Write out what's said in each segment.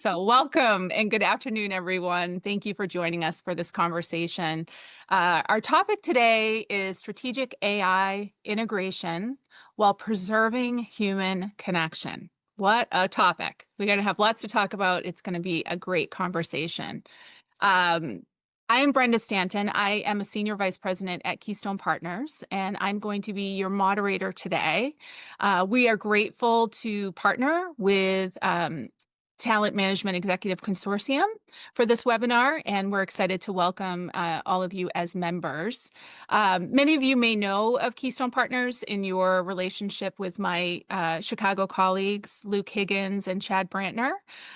So welcome and good afternoon, everyone. Thank you for joining us for this conversation. Our topic today is strategic AI integration while preserving human connection. What a topic. We're going to have lots to talk about. It's going to be a great conversation. Um, I am Brenda Stanton. I am a Senior Vice President at Keystone Partners, and I'm going to be your moderator today. We are grateful to partner with Talent Management Executive Consortium for this webinar, and we're excited to welcome all of you as members. Many of you may know of Keystone Partners in your relationship with my Chicago colleagues, Luke Higgins and Chad Brantner.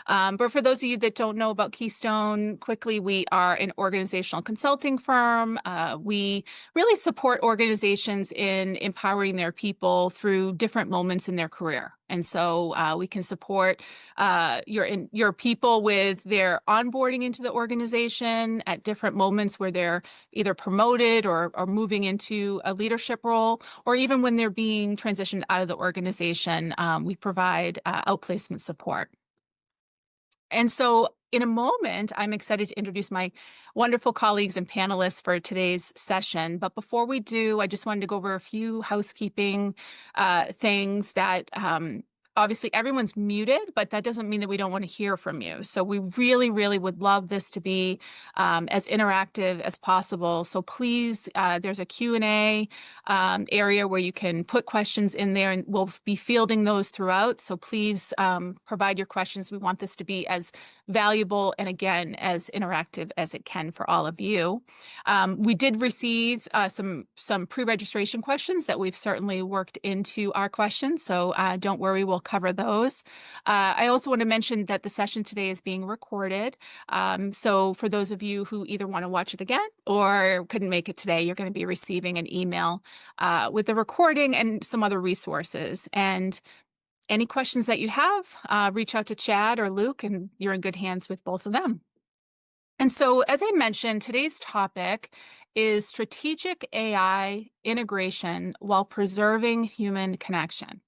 But for those of you that don't know about Keystone, quickly, we are an organizational consulting firm. We really support organizations in empowering their people through different moments in their career. And so we can support your people with their onboarding into the organization at different moments where they're either promoted or moving into a leadership role, or even when they're being transitioned out of the organization, we provide outplacement support. And so in a moment, I'm excited to introduce my wonderful colleagues and panelists for today's session. But before we do, I just wanted to go over a few housekeeping things that obviously everyone's muted, but that doesn't mean that we don't want to hear from you. So we really, really would love this to be as interactive as possible. So please, there's a Q&A area where you can put questions in there, and we'll be fielding those throughout. So please provide your questions. We want this to be as valuable and, again, as interactive as it can for all of you. We did receive some pre-registration questions that we've certainly worked into our questions, so don't worry, we'll cover those. I also want to mention that the session today is being recorded, so for those of you who either want to watch it again or couldn't make it today, you're going to be receiving an email with the recording and some other resources. And any questions that you have, reach out to Chad or Luke, and you're in good hands with both of them. And so, as I mentioned, today's topic is strategic AI integration while preserving human connection.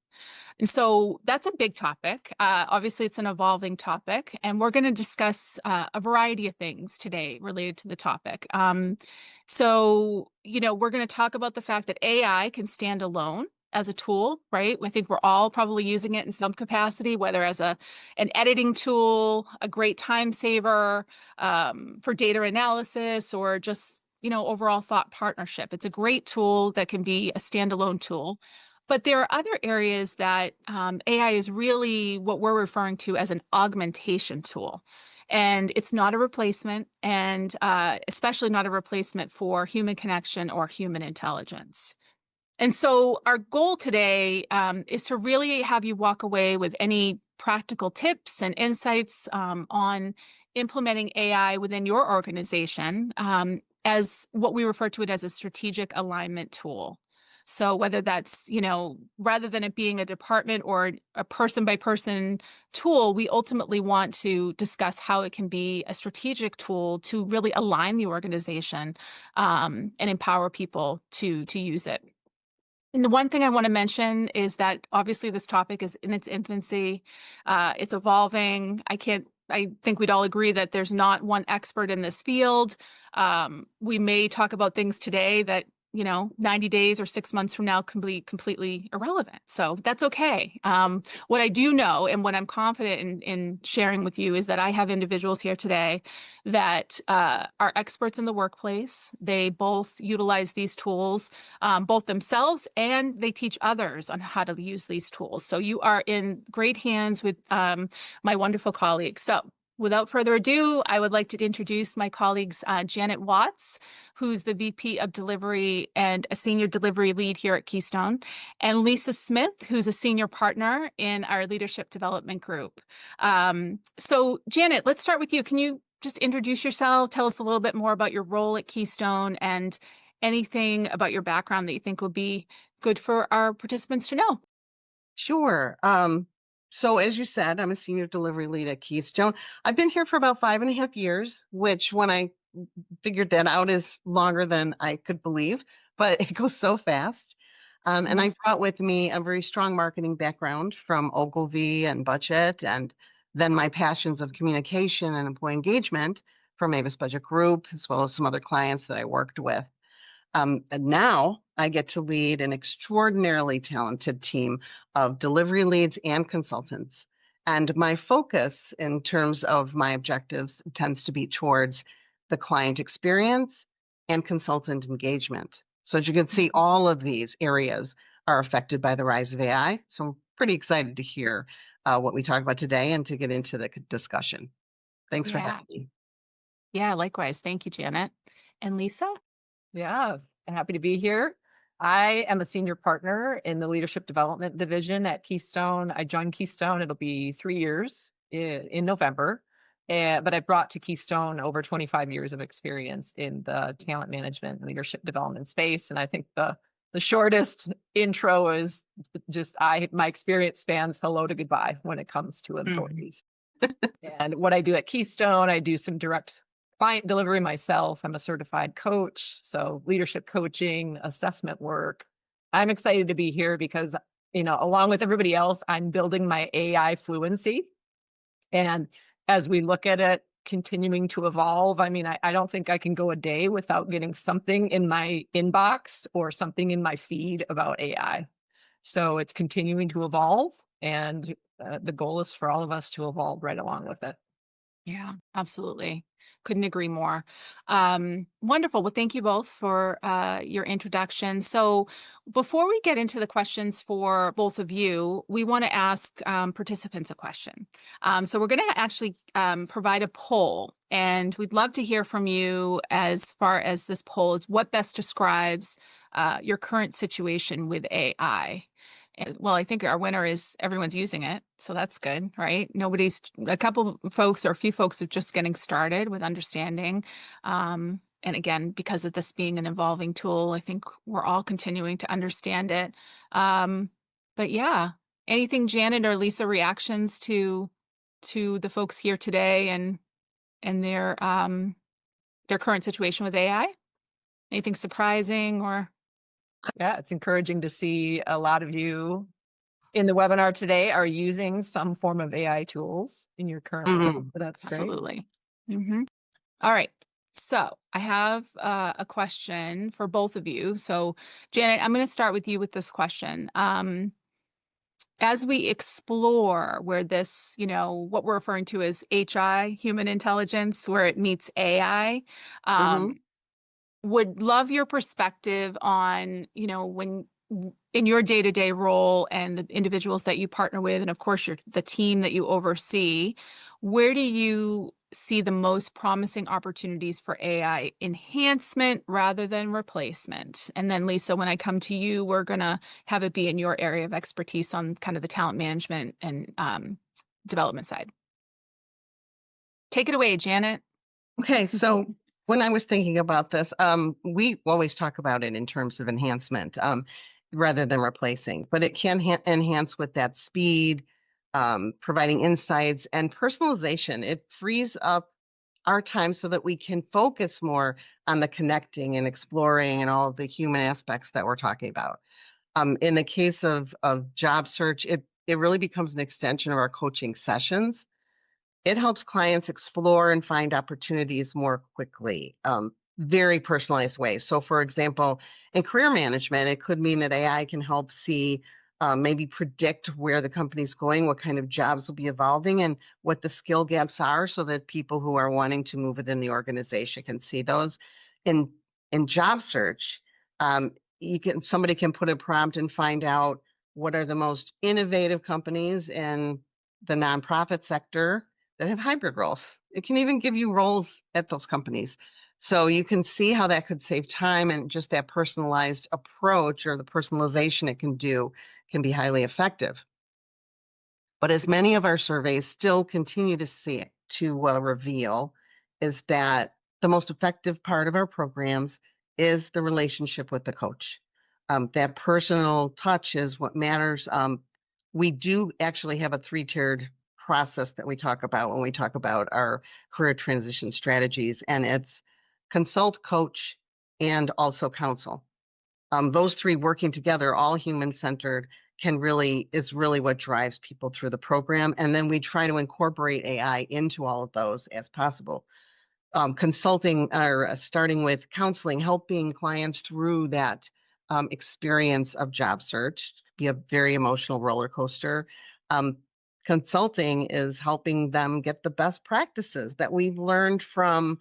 And so that's a big topic. Obviously, it's an evolving topic, and we're going to discuss a variety of things today related to the topic. So, we're going to talk about the fact that AI can stand alone as a tool, right? I think we're all probably using it in some capacity, whether as an editing tool, a great time saver, for data analysis, or just, overall thought partnership. It's a great tool that can be a standalone tool. But there are other areas that AI is really what we're referring to as an augmentation tool. And it's not a replacement, and especially not a replacement for human connection or human intelligence. And so our goal today is to really have you walk away with any practical tips and insights on implementing AI within your organization as what we refer to it as a strategic alignment tool. So whether that's, rather than it being a department or a person-by-person tool, we ultimately want to discuss how it can be a strategic tool to really align the organization and empower people to use it. And the one thing I want to mention is that obviously this topic is in its infancy. It's evolving. I think we'd all agree that there's not one expert in this field. We may talk about things today that 90 days or 6 months from now can be completely irrelevant. So that's okay. What I do know and what I'm confident in sharing with you is that I have individuals here today that are experts in the workplace. They both utilize these tools, both themselves, and they teach others on how to use these tools. So you are in great hands with my wonderful colleagues. So without further ado, I would like to introduce my colleagues, Janet Watts, who's the VP of Delivery and a Senior Delivery Lead here at Keystone, and Lisa Smith, who's a Senior Partner in our Leadership Development Group. So Janet, let's start with you. Can you just introduce yourself, tell us a little bit more about your role at Keystone and anything about your background that you think would be good for our participants to know? Sure. So as you said, I'm a senior delivery lead at Keystone. I've been here for about 5.5 years, which when I figured that out is longer than I could believe, but it goes so fast. And I brought with me a very strong marketing background from Ogilvy and Budget and then my passions of communication and employee engagement from Avis Budget Group, as well as some other clients that I worked with. And now I get to lead an extraordinarily talented team of delivery leads and consultants. And my focus in terms of my objectives tends to be towards the client experience and consultant engagement. So as you can see, all of these areas are affected by the rise of AI. So I'm pretty excited to hear what we talk about today and to get into the discussion. Thanks for Yeah. having me. Yeah, likewise. Thank you, Janet. And Lisa? Yeah, happy to be here. I am a senior partner in the leadership development division at Keystone. I joined Keystone, it'll be 3 years in November. But I brought to Keystone over 25 years of experience in the talent management and leadership development space. And I think the shortest intro is just my experience spans hello to goodbye when it comes to employees. And what I do at Keystone, I do some direct client delivery myself. I'm a certified coach, so leadership coaching, assessment work. I'm excited to be here because, along with everybody else, I'm building my AI fluency. And as we look at it continuing to evolve, I mean, I don't think I can go a day without getting something in my inbox or something in my feed about AI. So it's continuing to evolve, and the goal is for all of us to evolve right along with it. Yeah, absolutely. Couldn't agree more. Wonderful. Well, thank you both for your introduction. So, before we get into the questions for both of you, we want to ask participants a question. So, we're going to actually provide a poll, and we'd love to hear from you as far as this poll is what best describes your current situation with AI. Well, I think our winner is everyone's using it, so that's good, right? A couple folks or a few folks are just getting started with understanding. And again, because of this being an evolving tool, I think we're all continuing to understand it. But yeah, anything, Janet or Lisa, reactions to the folks here today and their current situation with AI? Anything surprising or? Yeah, it's encouraging to see a lot of you in the webinar today are using some form of AI tools in your current work. Mhm. That's great. Absolutely. All right. So I have a question for both of you. So, Janet, I'm going to start with you with this question. As we explore where this, what we're referring to as HI, human intelligence, where it meets AI, Mhm. would love your perspective on, when in your day-to-day role and the individuals that you partner with, and of course the team that you oversee, where do you see the most promising opportunities for AI enhancement rather than replacement? And then Lisa, when I come to you, we're gonna have it be in your area of expertise on kind of the talent management and development side. Take it away, Janet. Okay, so when I was thinking about this, we always talk about it in terms of enhancement, rather than replacing, but it can enhance with that speed, providing insights and personalization. It frees up our time so that we can focus more on the connecting and exploring and all of the human aspects that we're talking about. In the case of job search, it really becomes an extension of our coaching sessions. It helps clients explore and find opportunities more quickly, very personalized ways. So, for example, in career management, it could mean that AI can help see, maybe predict where the company's going, what kind of jobs will be evolving, and what the skill gaps are, so that people who are wanting to move within the organization can see those. In in job search, um, somebody can put a prompt and find out what are the most innovative companies in the nonprofit sector that have hybrid roles. It can even give you roles at those companies. So you can see how that could save time, and just that personalized approach or the personalization it can do can be highly effective. But as many of our surveys still continue to reveal, is that the most effective part of our programs is the relationship with the coach. That personal touch is what matters. We do actually have a three-tiered process that we talk about when we talk about our career transition strategies, and it's consult, coach, and also counsel. Those three working together, all human-centered, is really what drives people through the program. And then we try to incorporate AI into all of those as possible. Consulting or starting with counseling, helping clients through that experience of job search, be a very emotional roller coaster. Um, Consulting is helping them get the best practices that we've learned from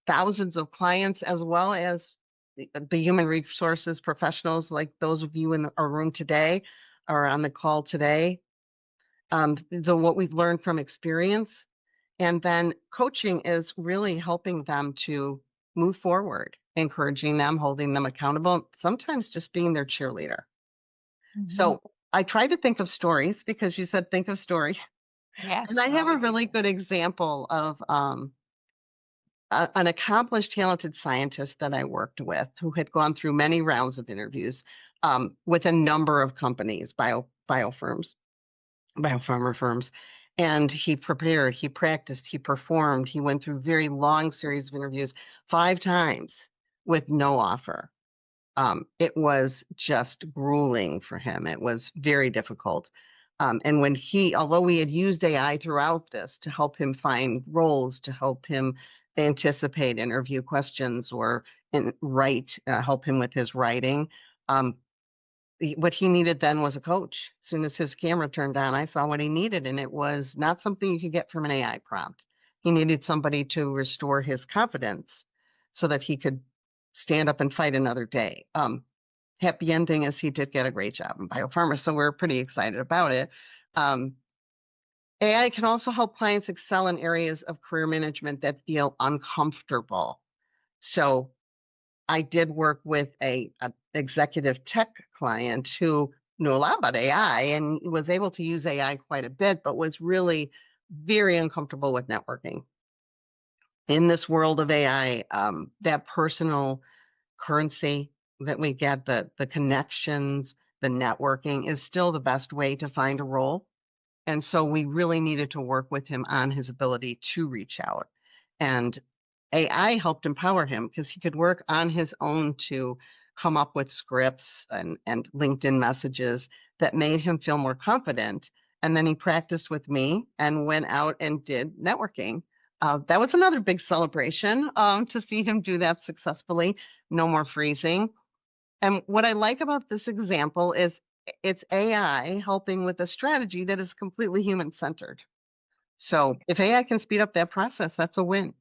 thousands of clients, as well as the human resources professionals like those of you in our room today or on the call today. What we've learned from experience. And then coaching is really helping them to move forward, encouraging them, holding them accountable, sometimes just being their cheerleader. Mhm. So I try to think of stories because you said think of stories. And Yes, I I have a always do. really good example of an accomplished, talented scientist that I worked with who had gone through many rounds of interviews with a number of companies, biopharma firms. And he prepared, he practiced, he performed, he went through very long series of interviews 5 times with no offer. It was just grueling for him. It was very difficult. And although we had used AI throughout this to help him find roles, to help him anticipate interview questions or help him with his writing, um, what he needed then was a coach. As soon as his camera turned on, I saw what he needed, and it was not something you could get from an AI prompt. He needed somebody to restore his confidence so that he could stand up and fight another day. Happy ending is he did get a great job in biopharma, so we're pretty excited about it. Um, AI can also help clients excel in areas of career management that feel uncomfortable. So I did work with a executive tech client who knew a lot about AI and was able to use AI quite a bit, but was really very uncomfortable with networking. In this world of AI, that personal currency that we get, the connections, the networking is still the best way to find a role. And so we really needed to work with him on his ability to reach out. And AI helped empower him because he could work on his own to come up with scripts and LinkedIn messages that made him feel more confident. And then he practiced with me and went out and did networking. That was another big celebration to see him do that successfully. No more freezing. And what I like about this example is it's AI helping with a strategy that is completely human centered. So if AI can speed up that process, that's a win.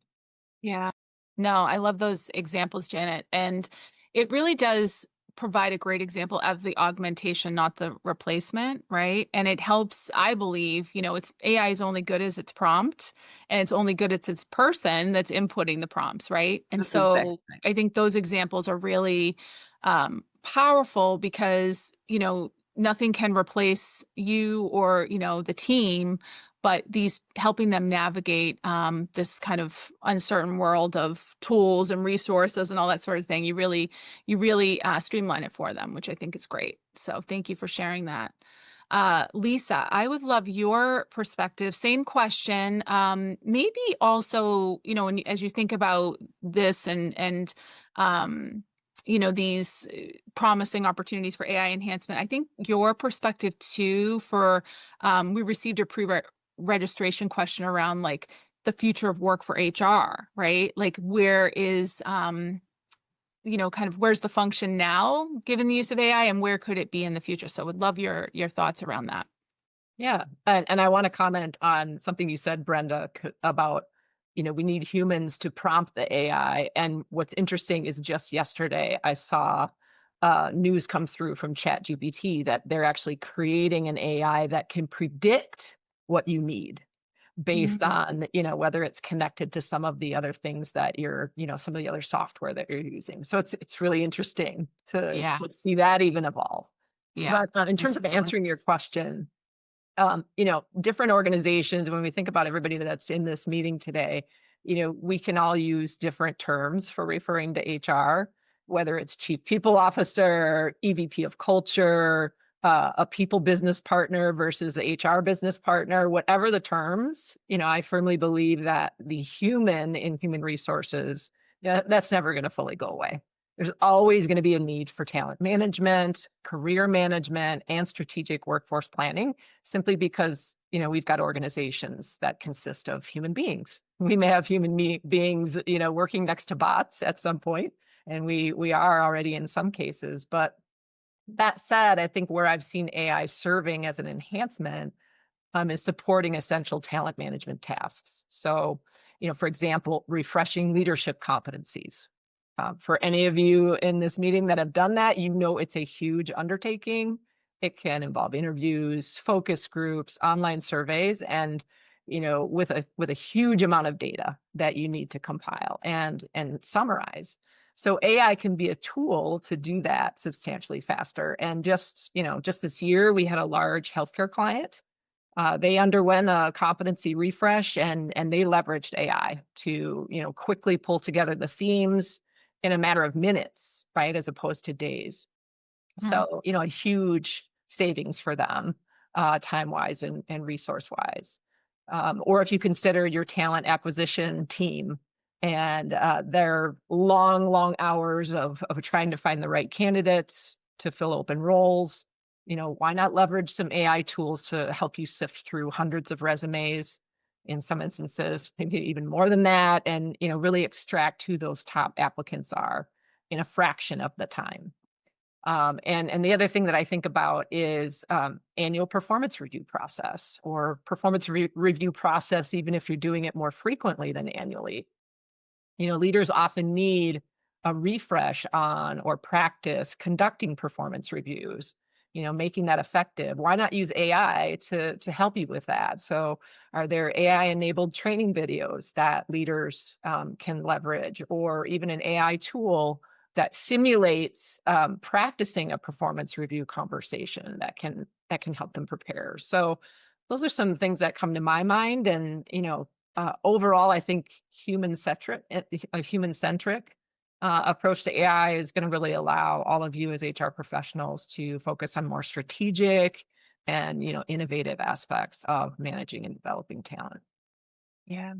Yeah. No, I love those examples, Janet. And it really does provide a great example of the augmentation, not the replacement, right? And it helps, I believe, it's AI is only good as its prompt, and it's only good as its person that's inputting the prompts, right? And That's exactly so right. I think those examples are really powerful because, nothing can replace you or, the team, but these helping them navigate this kind of uncertain world of tools and resources and all that sort of thing. You really streamline it for them, which I think is great. So thank you for sharing that. Lisa, I would love your perspective. Same question. Maybe also, as you think about this and these promising opportunities for AI enhancement, I think your perspective too we received a registration question around like the future of work for HR, right? Like where is kind of where's the function now given the use of AI and where could it be in the future? So would love your thoughts around that. Yeah. And I want to comment on something you said, Brenda, about, we need humans to prompt the AI. And what's interesting is just yesterday, I saw news come through from ChatGPT that they're actually creating an AI that can predict what you need based Mhm. on, whether it's connected to some of the other things that some of the other software that you're using. So it's really interesting to Yeah. see that even evolve. Yeah. But in terms of Absolutely. answering your question, different organizations, when we think about everybody that's in this meeting today, we can all use different terms for referring to HR, whether it's chief people officer, EVP of culture, a people business partner versus the HR business partner, whatever the terms, I firmly believe that the human in human resources, yeah, that's never going to fully go away. there's always going to be a need for talent management, career management, and strategic workforce planning, simply because, we've got organizations that consist of human beings. We may have beings, working next to bots at some point, and we are already in some cases. But that said, I think where I've seen AI serving as an enhancement is supporting essential talent management tasks. So, for example, refreshing leadership competencies. For any of you in this meeting that have done that, it's a huge undertaking. It can involve interviews, focus groups, online surveys, and with a huge amount of data that you need to compile and summarize. So AI can be a tool to do that substantially faster. And just this year, we had a large healthcare client. They underwent a competency refresh, and they leveraged AI to quickly pull together the themes in a matter of minutes, right, as opposed to days. So a huge savings for them, time wise and resource wise. Or if you consider your talent acquisition team and their long hours of trying to find the right candidates to fill open roles, why not leverage some AI tools to help you sift through hundreds of resumes, in some instances, maybe even more than that, and really extract who those top applicants are in a fraction of the time. And the other thing that I think about is annual performance review process, or performance review process, even if you're doing it more frequently than annually. Leaders often need a refresh on or practice conducting performance reviews, making that effective. Why not use AI to help you with that? So are there AI-enabled training videos that leaders can leverage, or even an AI tool that simulates practicing a performance review conversation that can help them prepare? So those are some things that come to my mind. And overall, I think a human-centric approach to AI is going to really allow all of you as HR professionals to focus on more strategic and innovative aspects of managing and developing talent. Yeah.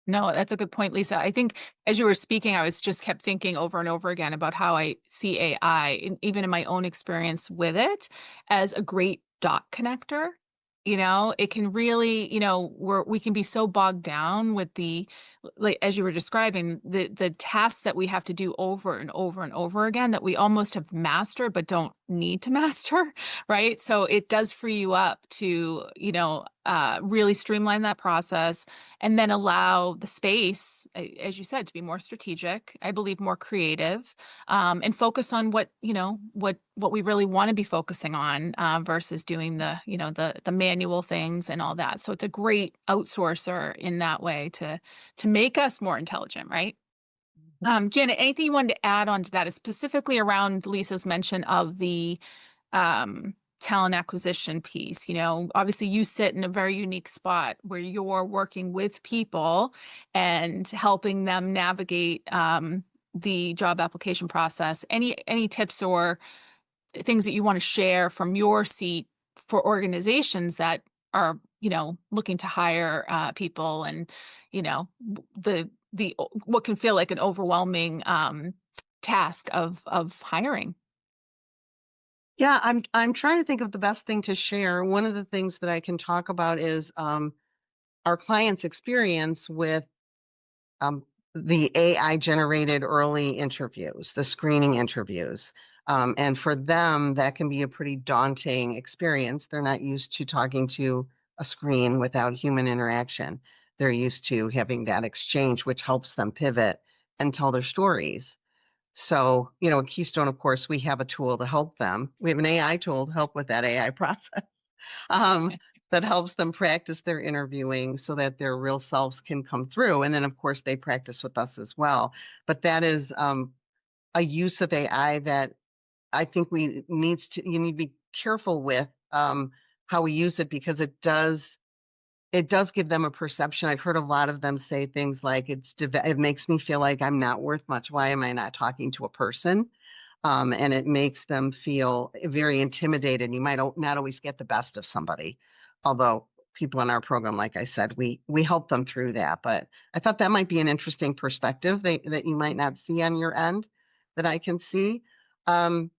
No, that's a good point, Lisa. I think as you were speaking, I was just kept thinking over and over again about how I see AI, even in my own experience with it, as a great dot connector. It can really, we can be so bogged down with like, as you were describing, the tasks that we have to do over and over and over again that we almost have mastered but don't need to master, right? So it does free you up to, really streamline that process, and then allow the space, as you said, to be more strategic, I believe more creative, and focus on what we really want to be focusing on, versus doing the manual things and all that. So it's a great outsourcer in that way to make us more intelligent, right? Janet, anything you wanted to add on to that, is specifically around Lisa's mention of the talent acquisition piece? Obviously you sit in a very unique spot where you're working with people and helping them navigate the job application process. Any tips or things that you want to share from your seat for organizations that are looking to hire people, and the what can feel like an overwhelming task of hiring? Yeah, I'm trying to think of the best thing to share. One of the things that I can talk about is our clients' experience with um, the AI generated early interviews, the screening interviews. And for them, that can be a pretty daunting experience. They're not used to talking to a screen without human interaction. They're used to having that exchange, which helps them pivot and tell their stories. So, at Keystone, of course, we have a tool to help them. We have an AI tool to help with that AI process, um, that helps them practice their interviewing so that their real selves can come through. And then, of course, they practice with us as well. But that is a use of AI that I think you need to be careful with how we use it, because it does give them a perception. I've heard a lot of them say things like, it makes me feel like I'm not worth much. Why am I not talking to a person? And it makes them feel very intimidated. You might not always get the best of somebody, although people in our program, like I said, we help them through that. But I thought that might be an interesting perspective that you might not see on your end. that I can see. Um,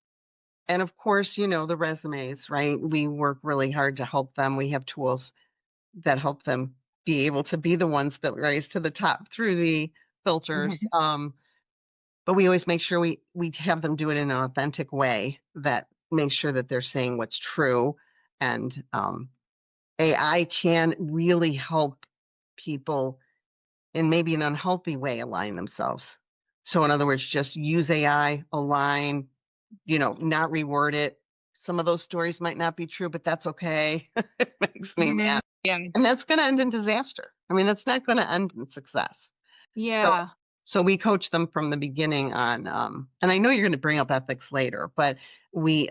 and of course, the resumes, right? We work really hard to help them. We have tools that help them be able to be the ones that rise to the top through the filters. Mhm. But we always make sure we have them do it in an authentic way that makes sure that they're saying what's true. And AI can really help people in maybe an unhealthy way align themselves. So in other words, just use AI, align, not reword it. Some of those stories might not be true, but that's okay. It makes me Mhm. mad. Yeah. And that's going to end in disaster. I mean, that's not going to end in success. So Yeah. so we coach them from the beginning on and I know you're going to bring up ethics later, but we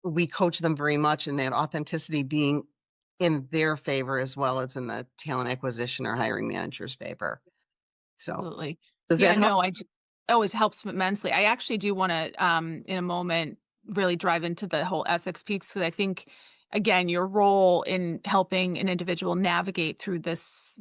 we coach them very much in that authenticity being in their favor as well as in the talent acquisition or hiring manager's favor. So Absolutely. does Yeah, that help? no, always helps immensely. I actually do want to, in a moment, really drive into the whole ethics piece because I think, again, your role in helping an individual navigate through this,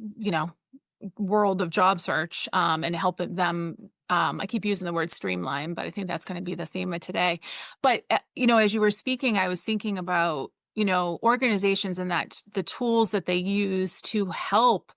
world of job search, and helping them. I keep using the word streamline, but I think that's going to be the theme of today. But as you were speaking, I was thinking about organizations and that the tools that they use to help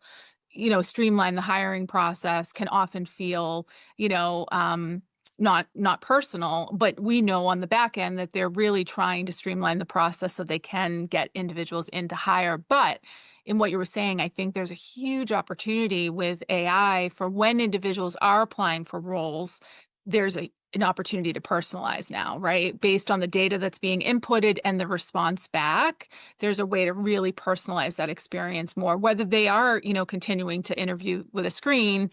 streamline the hiring process can often feel, you know, um, not personal, but we know on the back end that they're really trying to streamline the process so they can get individuals in to hire. But in what you were saying, I think there's a huge opportunity with AI for when individuals are applying for roles. There's an opportunity to personalize now, right? Based on the data that's being inputted and the response back, there's a way to really personalize that experience more. Whether they are, continuing to interview with a screen,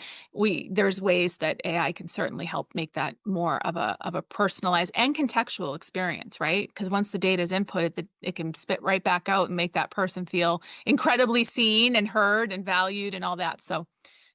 there's ways that AI can certainly help make that more of a personalized and contextual experience, right? Because once the data is inputted, it can spit right back out and make that person feel incredibly seen and heard and valued and all that. So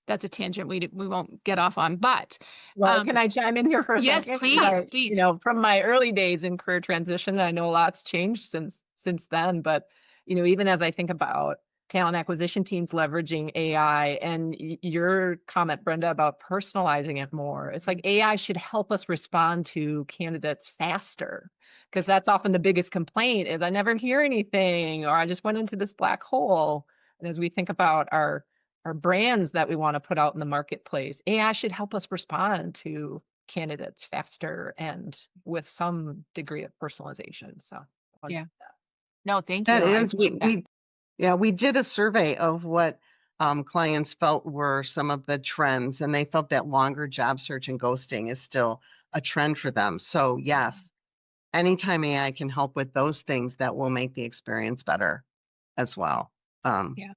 that's a tangent we won't get off on. But Well, can I chime in here for a yes, second? please, please. From my early days in career transition, I know a lot's changed since then, but even as I think about talent acquisition teams leveraging AI and your comment, Brenda, about personalizing it more, it's like AI should help us respond to candidates faster. Because that's often the biggest complaint is I never hear anything, or I just went into this black hole. And as we think about our brands that we want to put out in the marketplace, AI should help us respond to candidates faster and with some degree of personalization. So, Yeah. No, thank That you. I is, appreciate that. we did a survey of what clients felt were some of the trends, and they felt that longer job search and ghosting is still a trend for them. So yes, anytime AI can help with those things, that will make the experience better as well. Um, Yeah.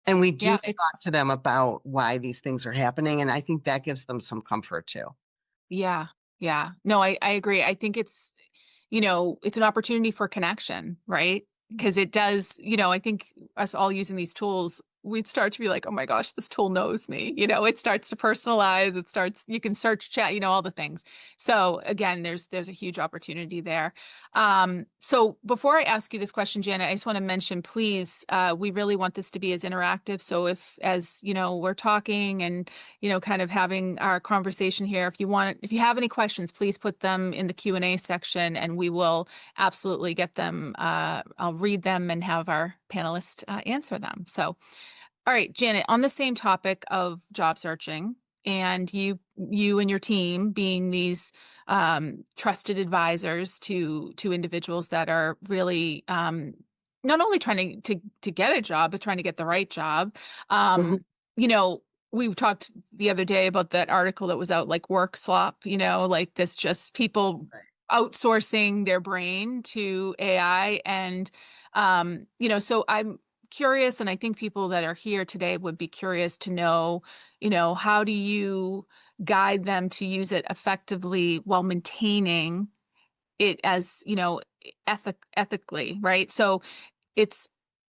and we do Yeah, it's talk to them about why these things are happening, and I think that gives them some comfort too. yeah. Yeah. No, I agree. I think it's an opportunity for connection, right? Because it does, I think us all using these tools, we'd start to be like, oh my gosh, this tool knows me. It starts to personalize, you can search chat, all the things. So again, there's a huge opportunity there. So before I ask you this question, Janet, I just want to mention, please, we really want this to be as interactive. So as we're talking and, kind of having our conversation here, if you have any questions, please put them in the Q&A section and we will absolutely get them. I'll read them and have our panelists answer them. So, all right, Janet, on the same topic of job searching and you and your team being these trusted advisors to individuals that are really not only trying to get a job, but trying to get the right job. Mhm. You know, we talked the other day about that article that was out, like work slop, like this just people Right. outsourcing their brain to AI. And, so I'm curious, and I think people that are here today would be curious to know, how do you guide them to use it effectively while maintaining it as, ethically, right? So it's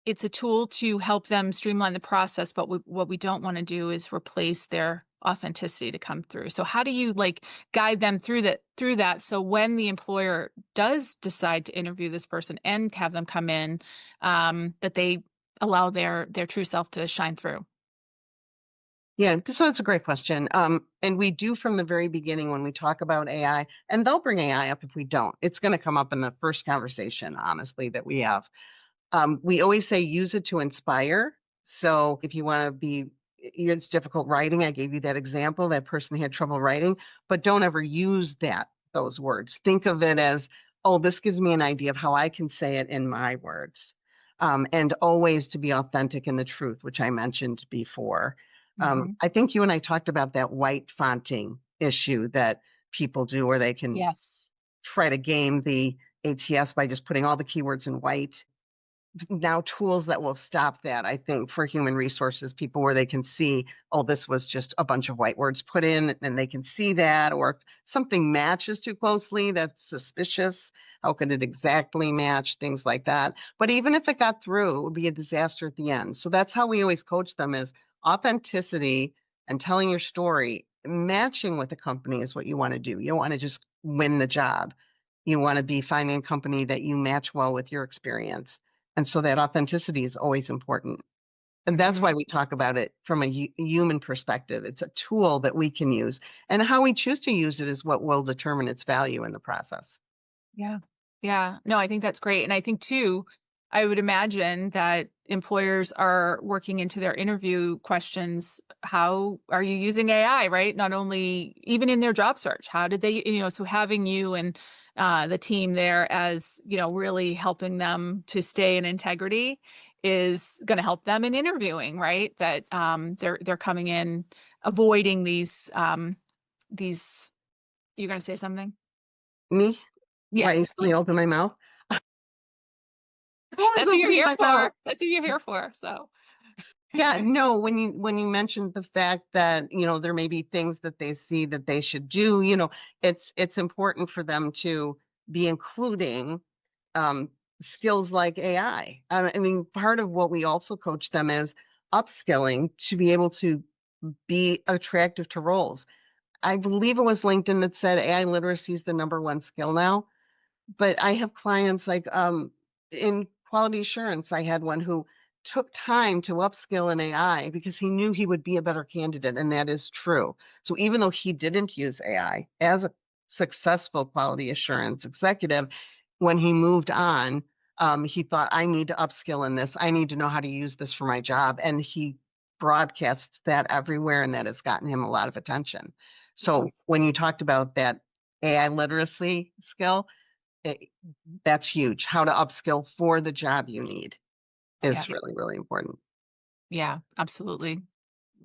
it's a tool to help them streamline the process, but what we don't want to do is replace their authenticity to come through. So how do you guide them through that so when the employer does decide to interview this person and have them come in, that they allow their true self to shine through? Yeah, so that's a great question. And we do from the very beginning when we talk about AI, and they'll bring AI up if we don't. It's going to come up in the first conversation, honestly, that we have. We always say use it to inspire. So if you want to be, it's difficult writing. I gave you that example. That person had trouble writing, but don't ever use those words. Think of it as, oh, this gives me an idea of how I can say it in my words. And always to be authentic in the truth, which I mentioned before. Mhm. I think you and I talked about that white fonting issue that people do, where they can Yes. try to game the ATS by just putting all the keywords in white. Now tools that will stop that, I think, for human resources people, where they can see, oh, this was just a bunch of white words put in, and they can see that. Or if something matches too closely, that's suspicious. How could it exactly match? Things like that. But even if it got through, it would be a disaster at the end. So that's how we always coach them, is authenticity and telling your story. Matching with the company is what you want to do. You don't want to just win the job. You want to be finding a company that you match well with your experience. And so that authenticity is always important. And that's Mhm. why we talk about it from a human perspective. It's a tool that we can use, and how we choose to use it is what will determine its value in the process. Yeah. Yeah. No, I think that's great. And I think too, I would imagine that employers are working into their interview questions. How are you using AI, right? Not only even in their job search, how did they, so having you and the team there as, really helping them to stay in integrity is going to help them in interviewing, right? That they're coming in avoiding these, you're going to say something? Me? Why Yes. instantly open my mouth? Always That's what you're opening here my mouth. for. That's what you're here for. So, Yeah, no, when you mentioned the fact that, there may be things that they see that they should do, it's important for them to be including um, skills like AI. I mean, part of what we also coach them is upskilling to be able to be attractive to roles. I believe it was LinkedIn that said AI literacy is the number one skill now. But I have clients like in quality assurance, I had one who took time to upskill in AI because he knew he would be a better candidate, and that is true. So even though he didn't use AI as a successful quality assurance executive, when he moved on, he thought, I need to upskill in this. I need to know how to use this for my job. And he broadcasts that everywhere, and that has gotten him a lot of attention. yeah, So when you talked about that AI literacy skill, it, that's huge. How to upskill for the job you need yeah, is really, really important. yeah, absolutely.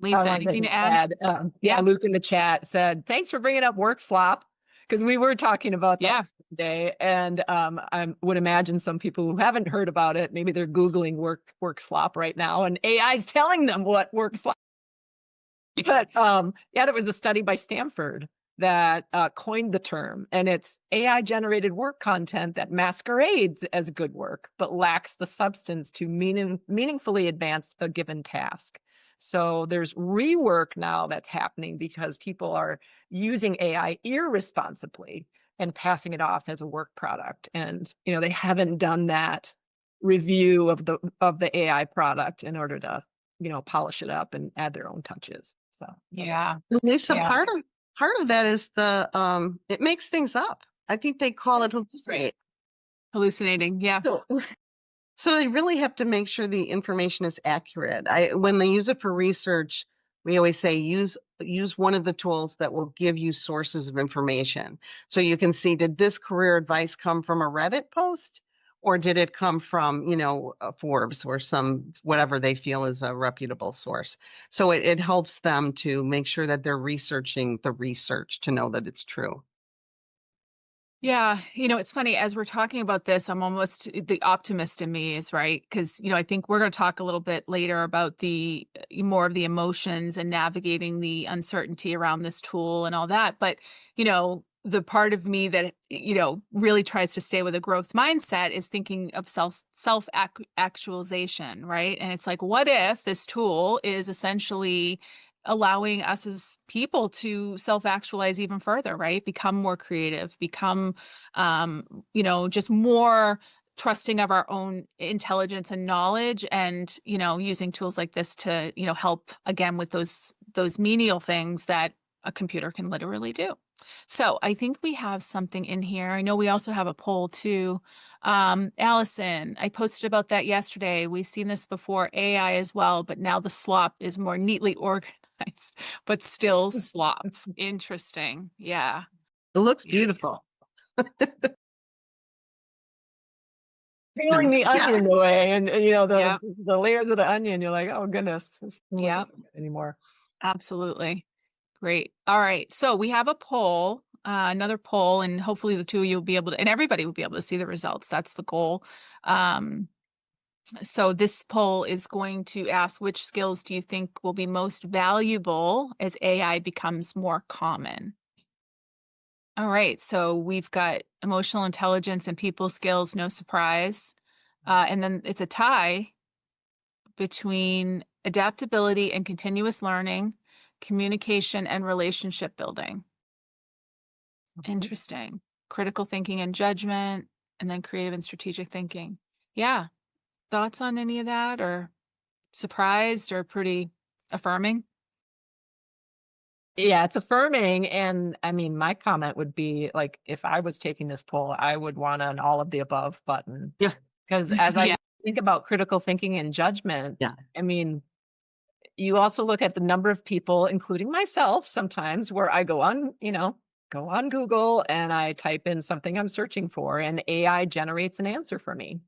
I Lisa, wanted to anything to just add? add, yeah, Yeah, Luke in the chat said, thanks for bringing up work slop, because we were talking about that yeah, today. And I would imagine some people who haven't heard about it, maybe they're Googling work slop right now, and AI is telling them what work slop. But yeah, there was a study by Stanford that coined the term, and it's AI generated work content that masquerades as good work, but lacks the substance to meaningfully advance a given task. So there's rework now that's happening because people are using AI irresponsibly and passing it off as a work product. And they haven't done that review of the AI product in order to polish it up and add their own touches. So yeah, Lisa, yeah. part of that is it makes things up. I think they call it hallucinate. Hallucinating. Yeah, So so they really have to make sure the information is accurate. When they use it for research, we always say use one of the tools that will give you sources of information. So you can see, did this career advice come from a Reddit post, or did it come from, Forbes or some whatever they feel is a reputable source? So it helps them to make sure that they're researching the research to know that it's true. yeah. It's funny as we're talking about this, I'm almost the optimist in me is right because I think we're going to talk a little bit later about the more of the emotions and navigating the uncertainty around this tool and all that. But the part of me that really tries to stay with a growth mindset is thinking of self actualization, right? And it's like, what if this tool is essentially allowing us as people to self-actualize even further, right? Become more creative, become, just more trusting of our own intelligence and knowledge and, using tools like this to, help again with those those menial things that a computer can literally do. So I think we have something in here. I know we also have a poll too. Allison, I posted about that yesterday. We've seen this before, AI as well, but now the slop is more neatly organized, but still slop. Interesting. Yeah. It looks Yes. beautiful. Peeling the Yeah. onion away, and you know, Yep. the layers of the onion, you're like, oh goodness, this doesn't look Yep. good anymore. Absolutely. Great. All right. So we have a poll, another poll, and hopefully the two of you will be able to, and everybody will be able to see the results. That's the goal. So this poll is going to ask, which skills do you think will be most valuable as AI becomes more common? All right. So we've got emotional intelligence and people skills, no surprise. And then it's a tie between adaptability and continuous learning, communication and relationship building. Interesting. Critical thinking and judgment, and then creative and strategic thinking. Yeah. Thoughts on any of that, or surprised, or pretty affirming? Yeah, it's affirming. And I mean, my comment would be like, if I was taking this poll, I would want an all of the above button. Yeah. Because as Yeah. I think about critical thinking and judgment, Yeah. I mean, you also look at the number of people, including myself, sometimes where I go on, go on Google and I type in something I'm searching for, and AI generates an answer for me.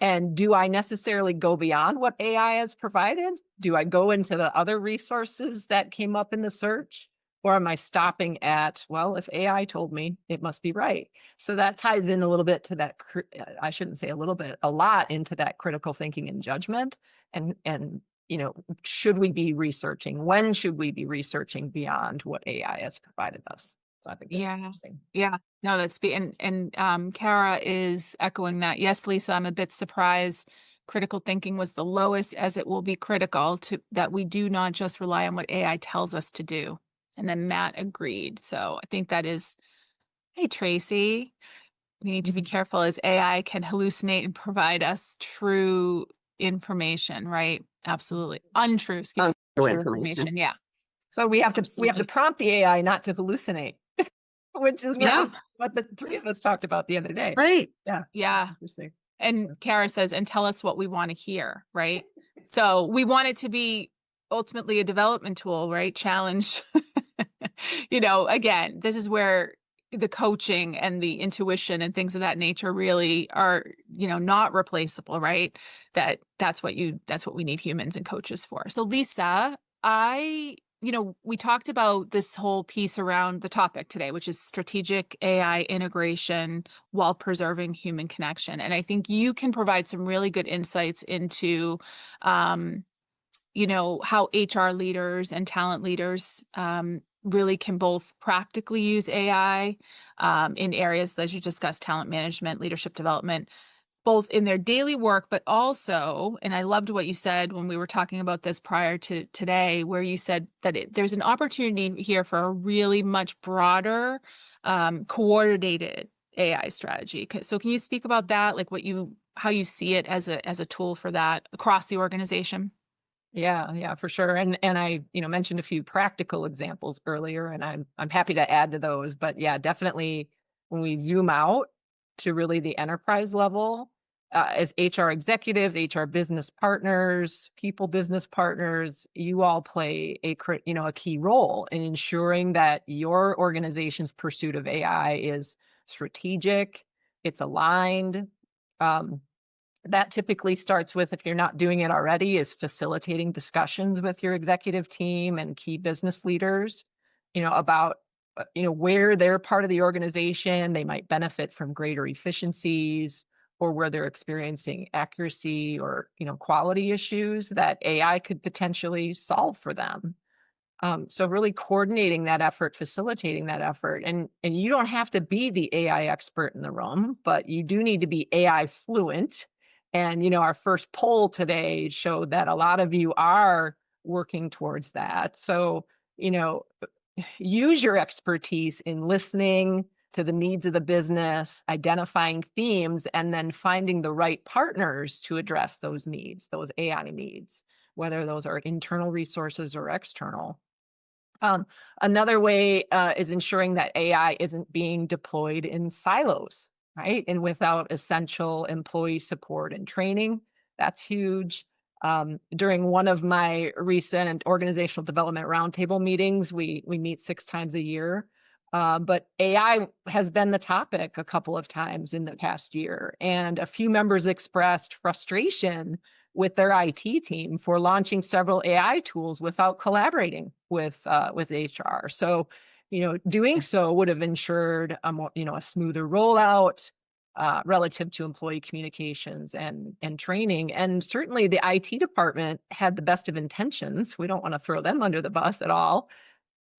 And do I necessarily go beyond what AI has provided? Do I go into the other resources that came up in the search? Or am I stopping at, well, if AI told me, it must be right? So that ties in a little bit to that, I shouldn't say a little bit, a lot into that critical thinking and judgment. And should we be researching? When should we be researching beyond what AI has provided us? So I think that's interesting. Yeah. No, and Kara is echoing that. Yes, Lisa, I'm a bit surprised. Critical thinking was the lowest, as it will be critical to that we do not just rely on what AI tells us to do. And then Matt agreed. So I think that is, hey, Tracy, we need to be careful as AI can hallucinate and provide us true information, right? Absolutely. Untrue, excuse me. True True information. information. Yeah. So we have to Absolutely. prompt the AI not to hallucinate, which is Yeah. what the three of us talked about the other day. Right. Yeah. Yeah. Interesting. And Kara says, and tell us what we want to hear, right? So we want it to be ultimately a development tool, right? Challenge. Again, this is where the coaching and the intuition and things of that nature really are, not replaceable, right? That's what we need humans and coaches for. So Lisa, we talked about this whole piece around the topic today, which is strategic AI integration while preserving human connection. And I think you can provide some really good insights into, how HR leaders and talent leaders really can both practically use AI in areas that you discussed, talent management, leadership development, both in their daily work, but also, and I loved what you said when we were talking about this prior to today, where you said that there's an opportunity here for a really much broader, coordinated AI strategy. So can you speak about that, like how you see it as a tool for that across the organization? Yeah, for sure. And I, mentioned a few practical examples earlier, and I'm happy to add to those. But yeah, definitely when we zoom out to really the enterprise level, as HR executives, HR business partners, people business partners, you all play a key role in ensuring that your organization's pursuit of AI is strategic, it's aligned. That typically starts with, if you're not doing it already, is facilitating discussions with your executive team and key business leaders, about, where they're part of the organization, they might benefit from greater efficiencies, or where they're experiencing accuracy or, quality issues that AI could potentially solve for them. So really coordinating that effort, facilitating that effort. And you don't have to be the AI expert in the room, but you do need to be AI fluent. And, our first poll today showed that a lot of you are working towards that. So, use your expertise in listening to the needs of the business, identifying themes, and then finding the right partners to address those needs, those AI needs, whether those are internal resources or external. Another way is ensuring that AI isn't being deployed in silos, right? And without essential employee support and training. That's huge. During one of my recent organizational development roundtable meetings, we meet 6 times a year. But AI has been the topic a couple of times in the past year, and a few members expressed frustration with their IT team for launching several AI tools without collaborating with HR. So, doing so would have ensured a smoother rollout relative to employee communications and training. And certainly, the IT department had the best of intentions. We don't want to throw them under the bus at all.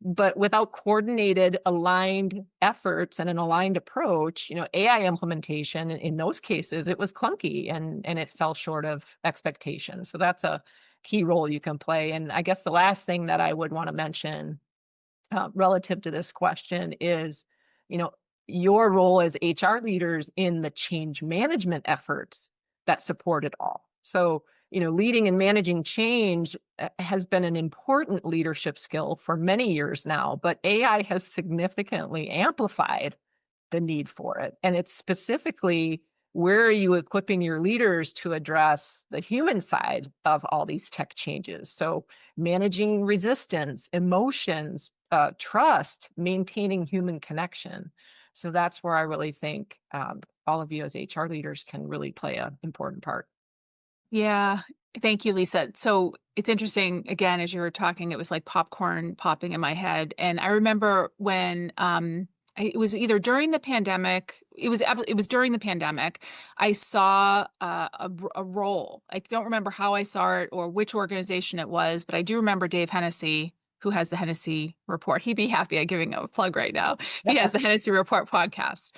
But without coordinated, aligned efforts and an aligned approach, AI implementation in those cases, it was clunky and it fell short of expectations. So that's a key role you can play. And I guess the last thing that I would want to mention relative to this question is, you know, your role as HR leaders in the change management efforts that support it all. So, leading and managing change has been an important leadership skill for many years now, but AI has significantly amplified the need for it. And it's specifically, where are you equipping your leaders to address the human side of all these tech changes? So managing resistance, emotions, trust, maintaining human connection. So that's where I really think all of you as HR leaders can really play an important part. Yeah. Thank you, Lisa. So it's interesting, again, as you were talking, it was like popcorn popping in my head. And I remember when it was either during the pandemic, it was during the pandemic, I saw a role. I don't remember how I saw it or which organization it was, but I do remember Dave Hennessy, who has the Hennessy Report. He'd be happy at giving a plug right now. He has the Hennessy Report podcast.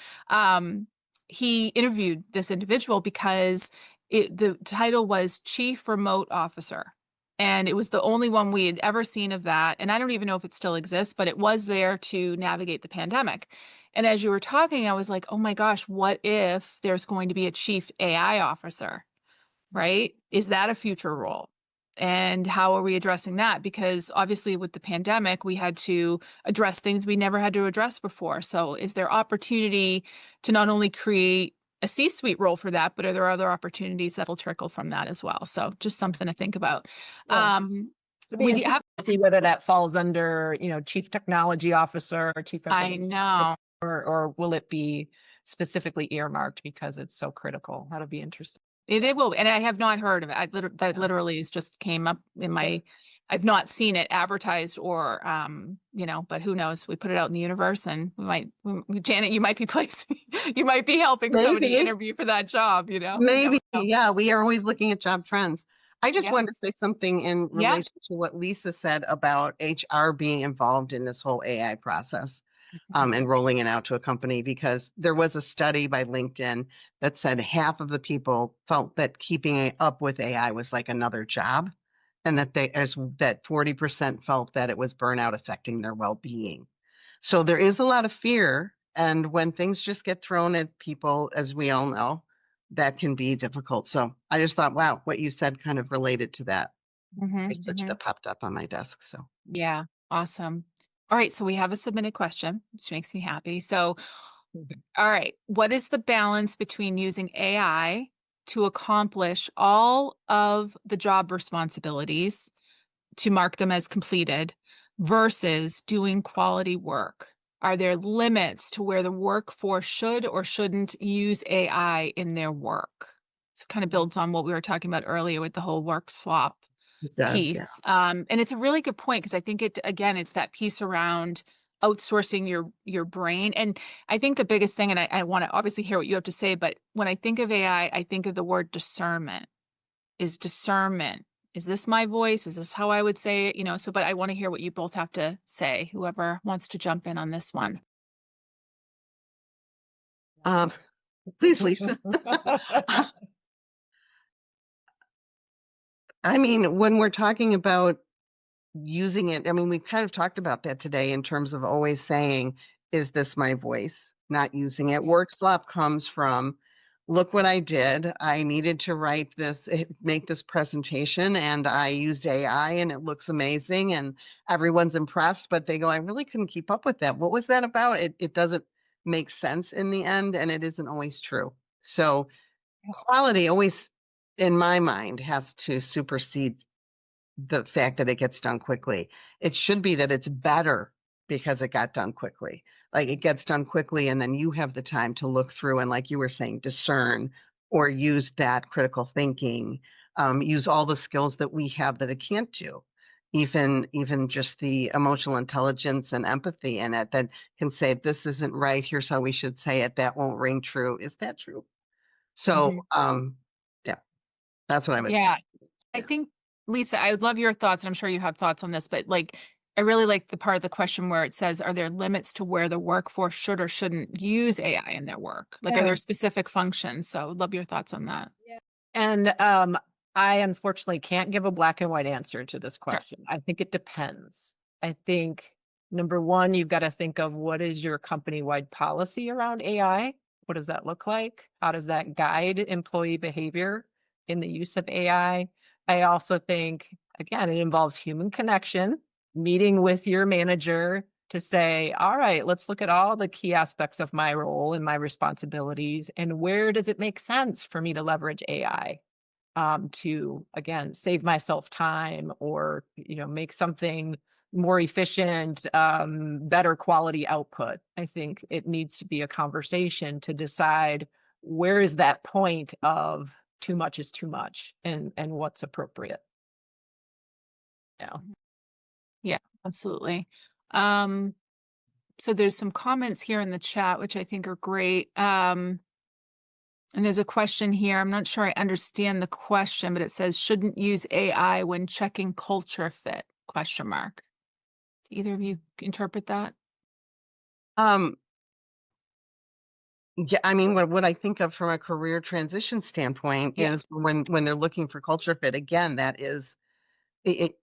He interviewed this individual because the title was Chief Remote Officer. And it was the only one we had ever seen of that. And I don't even know if it still exists, but it was there to navigate the pandemic. And as you were talking, I was like, oh my gosh, what if there's going to be a Chief AI Officer, right? Is that a future role? And how are we addressing that? Because obviously with the pandemic, we had to address things we never had to address before. So is there opportunity to not only create a C-suite role for that, but are there other opportunities that'll trickle from that as well? So just something to think about. Yeah. We have to see whether that falls under, chief technology officer or chief. I know. Or will it be specifically earmarked because it's so critical? That'll be interesting. It will, and I have not heard of it. That literally just came up in my. I've not seen it advertised or, but who knows? We put it out in the universe, and Janet, you might be placing, you might be helping somebody interview for that job. Maybe, yeah. We are always looking at job trends. I just wanted to say something in relation to what Lisa said about HR being involved in this whole AI process. And rolling it out to a company, because there was a study by LinkedIn that said half of the people felt that keeping up with AI was like another job, and that that 40% felt that it was burnout affecting their well-being. So there is a lot of fear, and when things just get thrown at people, as we all know, that can be difficult. So I just thought, wow, what you said kind of related to that research that popped up on my desk. So yeah, awesome. All right, so we have a submitted question, which makes me happy. So, all right, what is the balance between using AI to accomplish all of the job responsibilities, to mark them as completed, versus doing quality work? Are there limits to where the workforce should or shouldn't use AI in their work? So it kind of builds on what we were talking about earlier with the whole work slop piece. Yeah. And it's a really good point, because I think it's that piece around outsourcing your brain. And I think the biggest thing, and I want to obviously hear what you have to say, but when I think of AI, I think of the word discernment. Is discernment, is this my voice? Is this how I would say it? So, but I want to hear what you both have to say, whoever wants to jump in on this one. Please, Lisa. I mean, when we're talking about using it, I mean, we kind of talked about that today in terms of always saying, is this my voice? Not using it. Work slop comes from look what I did. I needed to make this presentation, and I used AI, and it looks amazing, and everyone's impressed, but they go, I really couldn't keep up with that. What was that about? It doesn't make sense in the end, and it isn't always true. So quality always, in my mind, has to supersede the fact that it gets done quickly. It should be that it's better because it got done quickly. Like it gets done quickly, and then you have the time to look through and, like you were saying, discern or use that critical thinking, use all the skills that we have that it can't do. Even just the emotional intelligence and empathy in it that can say, this isn't right, here's how we should say it, that won't ring true. Is that true? So Mhm. yeah, that's what I would. Yeah. I Yeah. think, Lisa, I would love your thoughts, and I'm sure you have thoughts on this, but like, I really like the part of the question where it says, are there limits to where the workforce should or shouldn't use AI in their work? Like, are Yeah. there specific functions? So I'd love your thoughts on that. Yeah. And I unfortunately can't give a black and white answer to this Sure. question. I think it depends. I think number one, you've got to think of what is your company-wide policy around AI? What does that look like? How does that guide employee behavior in the use of AI? I also think, again, it involves human connection, meeting with your manager to say, all right, let's look at all the key aspects of my role and my responsibilities, and where does it make sense for me to leverage AI to, again, save myself time or, make something more efficient, better quality output. I think it needs to be a conversation to decide where is that point of too much is too much and what's appropriate. Yeah. Yeah, absolutely. Um, so there's some comments here in the chat, which I think are great. And there's a question here. I'm not sure I understand the question, but it says, shouldn't use AI when checking culture fit? Question mark. Do either of you interpret that? Um, Yeah, I mean, what I think of from a career transition standpoint Yeah. is when they're looking for culture fit, again, that is it,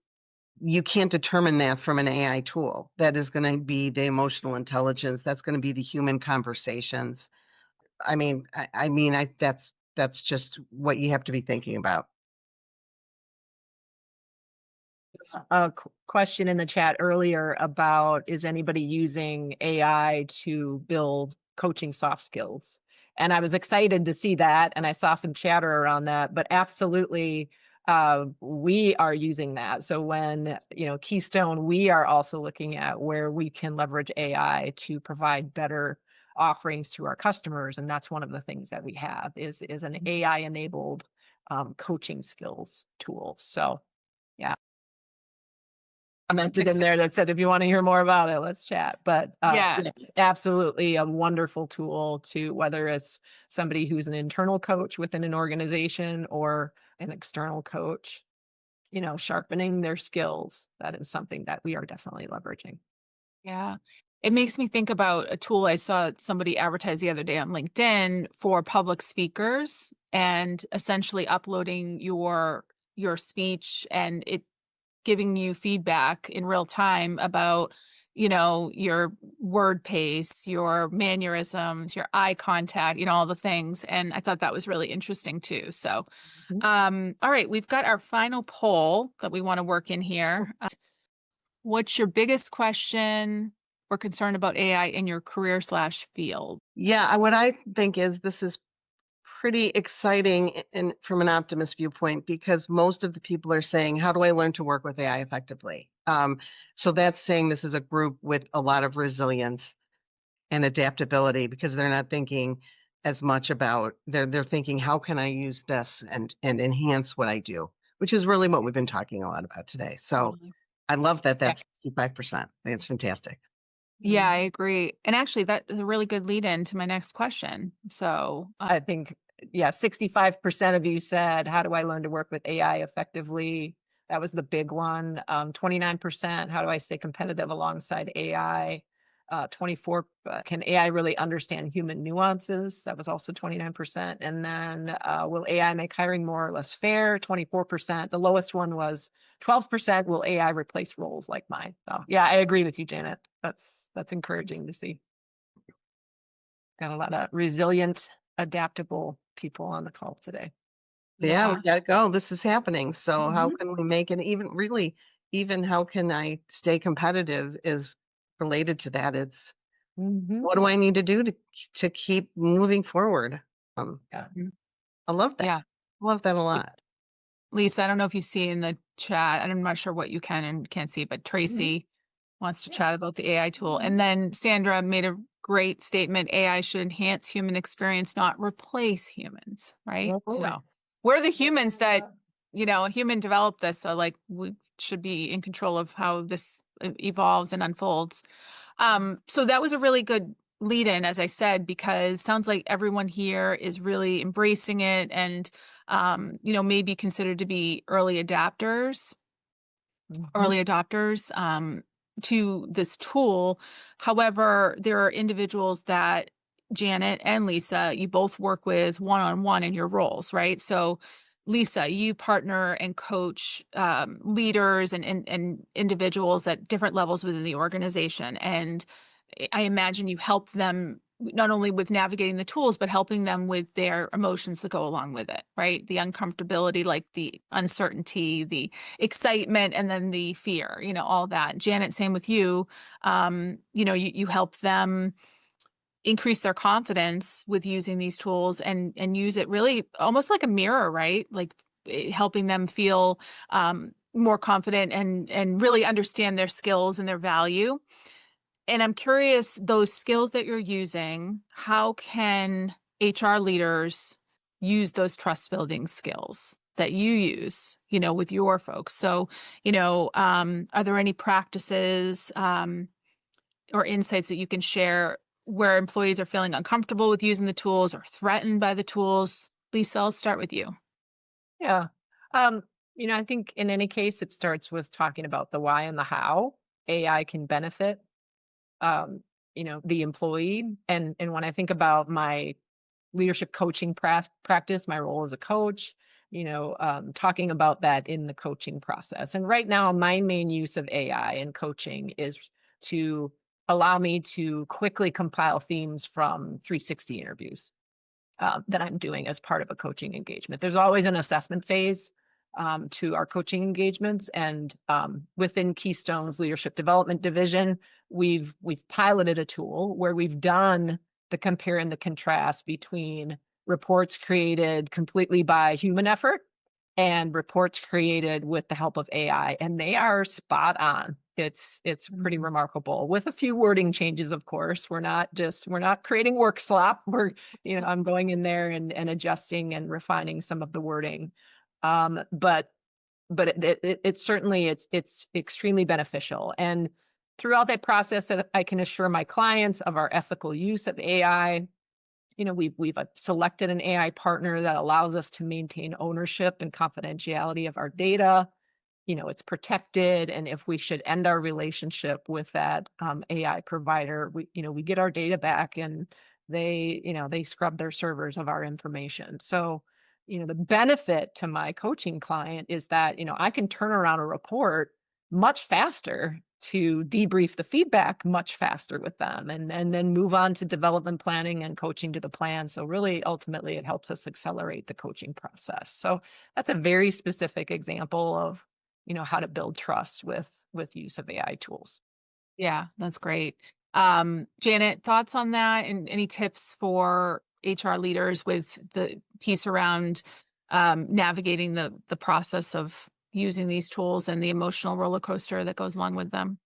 you can't determine that from an AI tool. That is going to be the emotional intelligence. That's going to be the human conversations. That's just what you have to be thinking about. A question in the chat earlier about, is anybody using AI to build coaching soft skills? And I was excited to see that, and I saw some chatter around that, but absolutely, we are using that. So when, Keystone, we are also looking at where we can leverage AI to provide better offerings to our customers. And that's one of the things that we have is an AI enabled coaching skills tool. So yeah, commented in there that said, if you want to hear more about it, let's chat. But Yeah. it's absolutely a wonderful tool to, whether it's somebody who's an internal coach within an organization or an external coach, sharpening their skills. That is something that we are definitely leveraging. Yeah. It makes me think about a tool I saw somebody advertise the other day on LinkedIn for public speakers, and essentially uploading your speech and it giving you feedback in real time about, your word pace, your mannerisms, your eye contact, all the things. And I thought that was really interesting too. So, all right, we've got our final poll that we want to work in here. What's your biggest question or concern about AI in your career/field? Yeah, what I think is this is pretty exciting and from an optimist viewpoint because most of the people are saying, how do I learn to work with AI effectively? So that's saying this is a group with a lot of resilience and adaptability because they're not thinking as much about they're thinking, how can I use this and enhance what I do, which is really what we've been talking a lot about today. So Totally. I love that Yeah. that's 65%. I think it's fantastic. Yeah, I agree. And actually, that is a really good lead in to my next question. So, I think, yeah, 65% of you said, how do I learn to work with AI effectively? That was the big one. 29%, how do I stay competitive alongside AI? 24, can AI really understand human nuances? That was also 29%. And then, will AI make hiring more or less fair? 24%. The lowest one was 12%. Will AI replace roles like mine? So yeah, I agree with you, Janet. That's encouraging to see. Got a lot of resilient, adaptable people on the call today. Yeah, we Yeah. gotta go. This is happening. So how Mhm. can we make it even how can I stay competitive is related to that. It's Mhm. what do I need to do to keep moving forward? Um, Yeah. I love that. Yeah. I love that a lot. Lisa, I don't know if you see in the chat, I'm not sure what you can and can't see, but Mhm. Tracy wants to chat about the AI tool. And then Sandra made a great statement. AI should enhance human experience, not replace humans, right? Absolutely. So we're the humans that, a human developed this. So like we should be in control of how this evolves and unfolds. So that was a really good lead in, as I said, because sounds like everyone here is really embracing it and, maybe considered to be Mhm. early adopters to this tool. However, there are individuals that Janet and Lisa, you both work with one-on-one in your roles, right? So Lisa, you partner and coach leaders and individuals at different levels within the organization. And I imagine you help them not only with navigating the tools, but helping them with their emotions that go along with it, right? The uncomfortability, like the uncertainty, the excitement, and then the fear, all that. Janet, same with you. You help them increase their confidence with using these tools and use it really almost like a mirror, right? Like helping them feel more confident and really understand their skills and their value. And I'm curious, those skills that you're using, how can HR leaders use those trust building skills that you use, with your folks? So, are there any practices or insights that you can share where employees are feeling uncomfortable with using the tools or threatened by the tools? Lisa, I'll start with you. Yeah. Um, I think in any case, it starts with talking about the why and the how AI can benefit, um, the employee. And when I think about my leadership coaching practice, my role as a coach, talking about that in the coaching process. And right now, my main use of AI in coaching is to allow me to quickly compile themes from 360 interviews that I'm doing as part of a coaching engagement. There's always an assessment phase to our coaching engagements, and within Keystone's leadership development division, we've piloted a tool where we've done the compare and the contrast between reports created completely by human effort and reports created with the help of AI, and they are spot on. It's pretty remarkable, with a few wording changes, of course. We're not creating work slop. I'm going in there and adjusting and refining some of the wording. But it's certainly it's extremely beneficial. And throughout that process, that I can assure my clients of our ethical use of AI. We've selected an AI partner that allows us to maintain ownership and confidentiality of our data. It's protected, and if we should end our relationship with that AI provider, we get our data back, and they scrub their servers of our information. So, the benefit to my coaching client is that, I can turn around a report much faster to debrief the feedback much faster with them, and then move on to development planning and coaching to the plan. So really, ultimately, it helps us accelerate the coaching process. So that's a very specific example of how to build trust with use of AI tools. Yeah, that's great. Janet, thoughts on that and any tips for HR leaders with the piece around navigating the process of using these tools and the emotional roller coaster that goes along with them?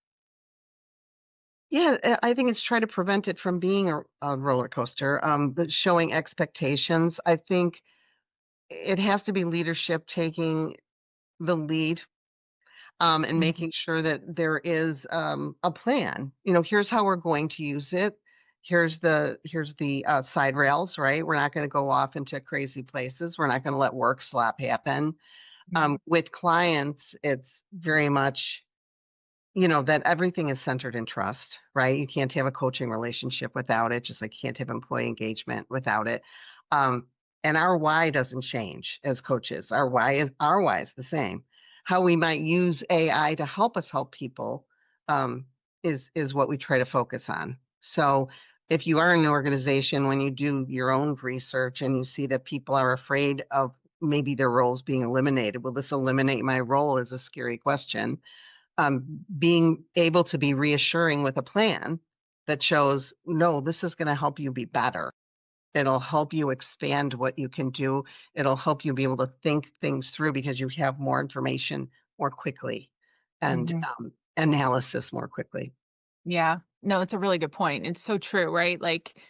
Yeah, I think it's try to prevent it from being a roller coaster. But showing expectations. I think it has to be leadership taking the lead, and Mhm. making sure that there is a plan. Here's how we're going to use it. Here's the side rails, right? We're not going to go off into crazy places. We're not going to let work slop happen. With clients, it's very much that everything is centered in trust, right? You can't have a coaching relationship without it, just like you can't have employee engagement without it. Um, and our why doesn't change as coaches. Our why is the same. How we might use AI to help us help people um, is what we try to focus on. So if you are in an organization, when you do your own research and you see that people are afraid of maybe their roles being eliminated, will this eliminate my role, is a scary question. Being able to be reassuring with a plan that shows, no, this is going to help you be better. It'll help you expand what you can do. It'll help you be able to think things through because you have more information more quickly and Mhm. analysis more quickly. Yeah. No, it's a really good point. It's so true, right? Like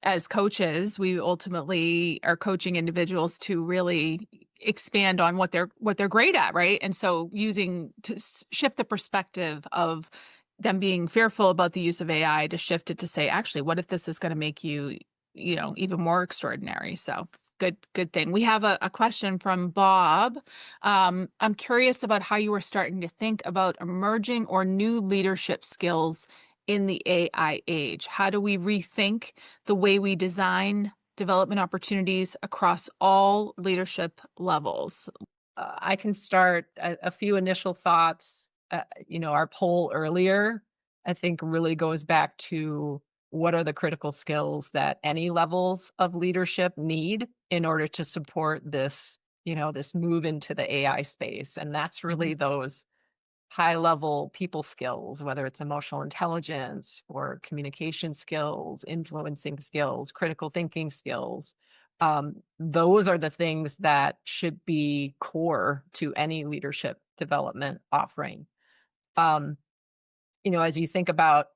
as coaches, we ultimately are coaching individuals to really expand on what they're great at, right? And so using to shift the perspective of them being fearful about the use of AI to shift it to say, actually, what if this is going to make you, even more extraordinary? So good thing. We have a question from Bob. I'm curious about how you were starting to think about emerging or new leadership skills in the AI age. How do we rethink the way we design development opportunities across all leadership levels? I can start a few initial thoughts. Our poll earlier, I think, really goes back to what are the critical skills that any levels of leadership need in order to support this move into the AI space. And that's really Mhm. those high level people skills, whether it's emotional intelligence or communication skills, influencing skills, critical thinking skills. Those are the things that should be core to any leadership development offering. Um, as you think about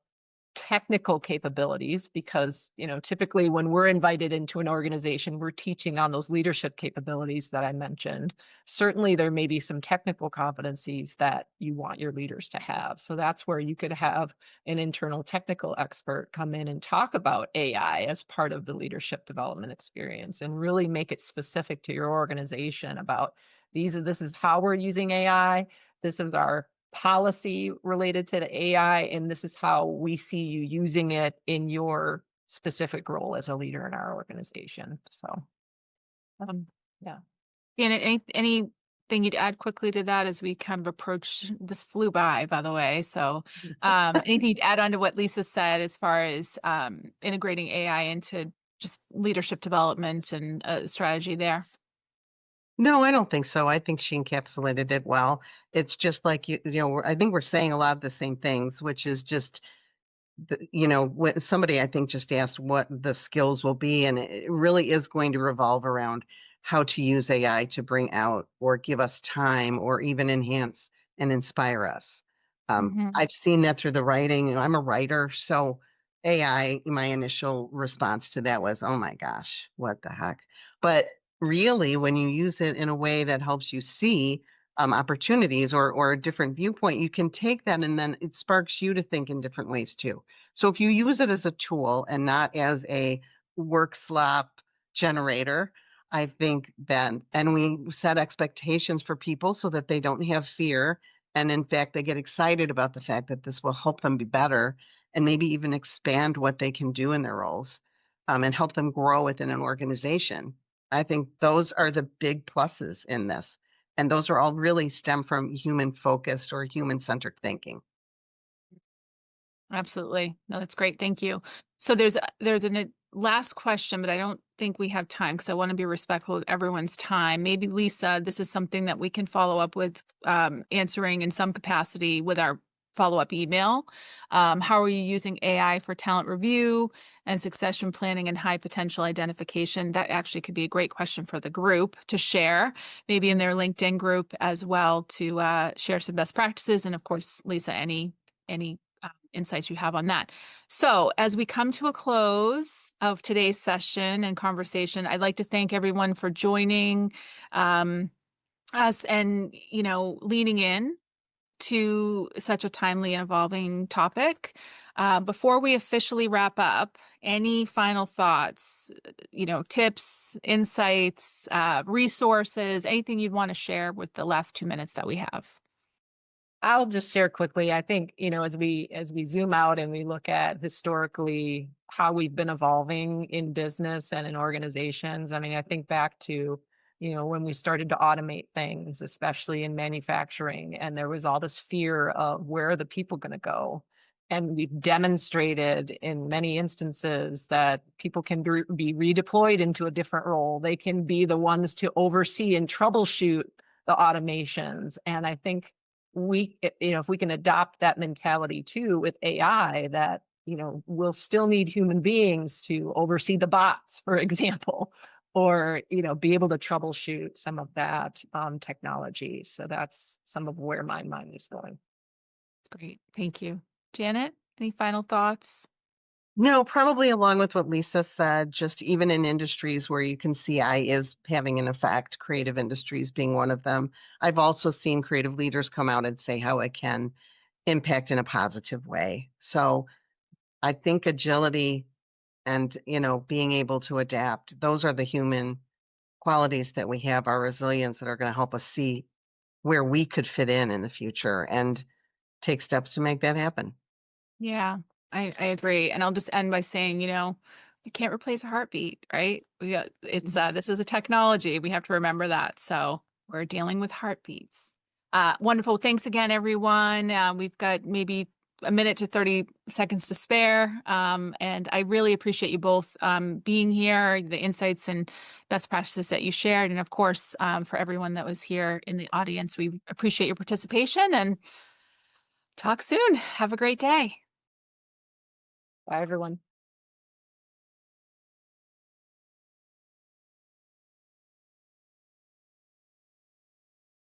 technical capabilities, because typically when we're invited into an organization, we're teaching on those leadership capabilities that I mentioned. Certainly there may be some technical competencies that you want your leaders to have, so that's where you could have an internal technical expert come in and talk about AI as part of the leadership development experience and really make it specific to your organization about this is how we're using AI, this is our policy related to the AI, and this is how we see you using it in your specific role as a leader in our organization. So, um, yeah. And anything you'd add quickly to that as we kind of approach this flew by the way. So anything you'd add on to what Lisa said as far as integrating AI into just leadership development and strategy there? No, I don't think so. I think she encapsulated it well. It's just like I think we're saying a lot of the same things, which is just when somebody I think just asked what the skills will be, and it really is going to revolve around how to use AI to bring out or give us time or even enhance and inspire us. Hmm. I've seen that through the writing. I'm a writer, so AI, my initial response to that was, oh my gosh, what the heck? But really, when you use it in a way that helps you see opportunities or a different viewpoint, you can take that and then it sparks you to think in different ways too. So if you use it as a tool and not as a work slop generator, I think then, and we set expectations for people so that they don't have fear. And in fact, they get excited about the fact that this will help them be better and maybe even expand what they can do in their roles and help them grow within an organization. I think those are the big pluses in this. And those are all really stem from human focused or human centric thinking. Absolutely. No, that's great. Thank you. So there's a last question, but I don't think we have time because I want to be respectful of everyone's time. Maybe Lisa, this is something that we can follow up with, answering in some capacity with our follow-up email. How are you using AI for talent review and succession planning and high potential identification? That actually could be a great question for the group to share, maybe in their LinkedIn group as well, to share some best practices. And of course, Lisa, any insights you have on that. So as we come to a close of today's session and conversation, I'd like to thank everyone for joining us and, leaning in to such a timely and evolving topic. Before we officially wrap up, any final thoughts, tips, insights, resources, anything you'd want to share with the last 2 minutes that we have? I'll just share quickly. I think, as we zoom out and we look at historically how we've been evolving in business and in organizations. I mean, I think back to, when we started to automate things, especially in manufacturing, and there was all this fear of where are the people going to go? And we've demonstrated in many instances that people can be redeployed into a different role. They can be the ones to oversee and troubleshoot the automations. And I think if we can adopt that mentality too with AI, that, we'll still need human beings to oversee the bots, for example, or, be able to troubleshoot some of that technology. So that's some of where my mind is going. Great. Thank you. Janet, any final thoughts? No, probably along with what Lisa said, just even in industries where you can see AI is having an effect, creative industries being one of them. I've also seen creative leaders come out and say how it can impact in a positive way. So I think agility and, being able to adapt, those are the human qualities that we have, our resilience, that are going to help us see where we could fit in the future and take steps to make that happen. Yeah, I agree. And I'll just end by saying, you can't replace a heartbeat, right? This is a technology. We have to remember that. So we're dealing with heartbeats. Wonderful. Thanks again, everyone. We've got maybe a minute to 30 seconds to spare. And I really appreciate you both being here, the insights and best practices that you shared. And of course, for everyone that was here in the audience, we appreciate your participation and talk soon. Have a great day. Bye, everyone.